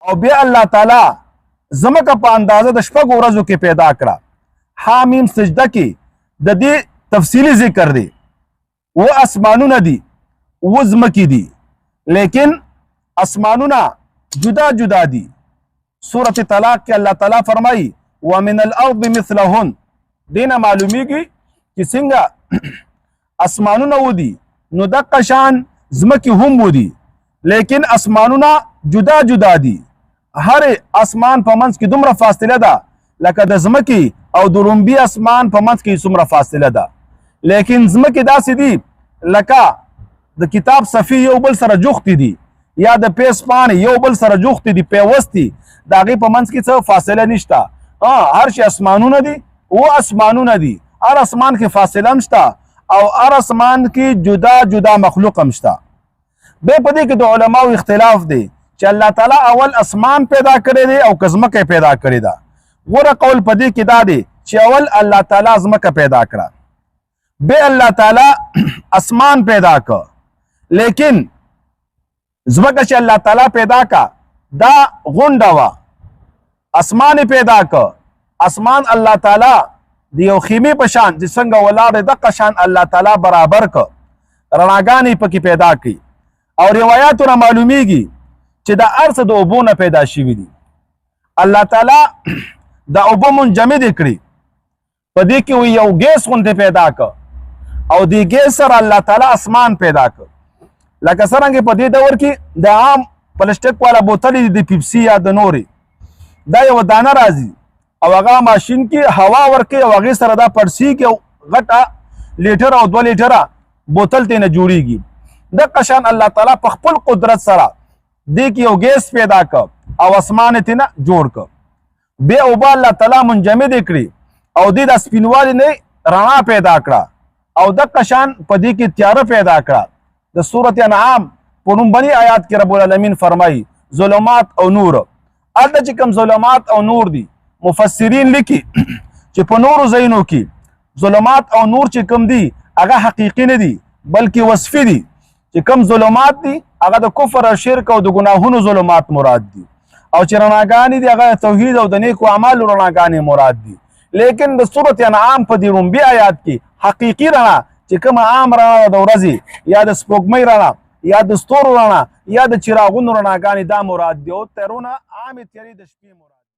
او بیا الله تعالی زمکه په اندازه د شپږو ورځو کې پیدا کړه. حامیم سجده کې د دې تفصیلی ذکر دی. و اسمانونه دي و زمکې دي لیکن اسمانونه جدا جدا دي. سورة طلاق کې الله تعالی فرمایي ومن الارض مثلهن. دینه معلومیږي چې څنګه اسمانونه ودي نو دقه شان زمکې هم ودي لیکن اسمانونه جدا جدا دي. هر اسمان په منځ کې دومره فاصله ده لکه د زمکې او د لومبي اسمان په منځ کې څومره فاصله ده. لیکن زمکې داسې دي لکه د کتاب صفحې یو بل سره جوختې دي یا د پیس پاڼې یو بل سره جوختې دي پیوستې د هغې په منځ کې څه فاصله نشته. هر شي اسمانونه دي و اسمانونه دي. هر اسمان کې فاصله هم شته او هر اسمان کې جدا جدا مخلوق هم شته. بیا په دې کې د علماو اختلاف دی چې الله تعالی اول اسمان پیدا کړی دی او که ځمکه پیدا کړې ده. غوره قول په دې کې دا دی چې اول الله تعالی ځمکه پیدا کړه بیا الله تعالی اسمان پیدا کړ لیکن ځمکه چې الله تعالی پیدا کړه دا غونډه وه. اسمان پیدا کړ اسمان الله تعالی د یو خیمې په شان چې څنګه ولاړ دی دقه شان الله تعالی برابر کړ. رڼاګانې پکې پیدا کړي او روایاتو نه معلومیږي چې دا هر څه د اوبو نه پیدا شوي دي. الله تعالی دا اوبه منجمدې کړي په دې کې یو ګیس غوندې پیدا کړ او دې ګیس سره الله تعالی اسمان پیدا کړ. لکه څرنګه په دې دور کې د عام پلاستیک والا بوتلې د پیپسي یا د نورې دا یو دانه راځي او هغه ماشین کې هوا ورکوي او هغې سره دا پړسیږي او غټه لیټره او 2 لیټره بوتل ترې نه جوړیږي. دقه شان الله تعالی په خپل قدرت سره دې کې یو ګیس پیدا کړ او اسمان یې ترنه جوړ کړ. بیا اوبه الله تعالی منجمدې کړي او دې د سپینوالي نه رڼا پیدا کړه او دقه شان په دې کې تیاره پیدا کړه. د سورت انعام په لومبني آیات کې رب العالمین فرمایي ظلمات او نور. هلته چې کوم ظلمات او نور دي مفسرین لیکي چې په نورو ځایونو کې ظلمات او نور چې کوم دي هغه حقیقي نه دي بلکې وصفي دي. چې کوم ظلمات دي هغه د کفر او شرک او د ګناهونو ظلمات مراد دي او چې رڼاګانې دي هغه توحید او د نیکو اعمالو رڼاګانې مراد دي. لیکن د سورت انعام په دې لومبي آیات کې حقیقي رڼا چې کومه عام رڼا د ورځې یا د سپوږمۍ رڼا یا د ستورو رڼا یا د چراغونو رڼاګانې دا مراد دي او تیرونه عامې تیرې د شپې مراد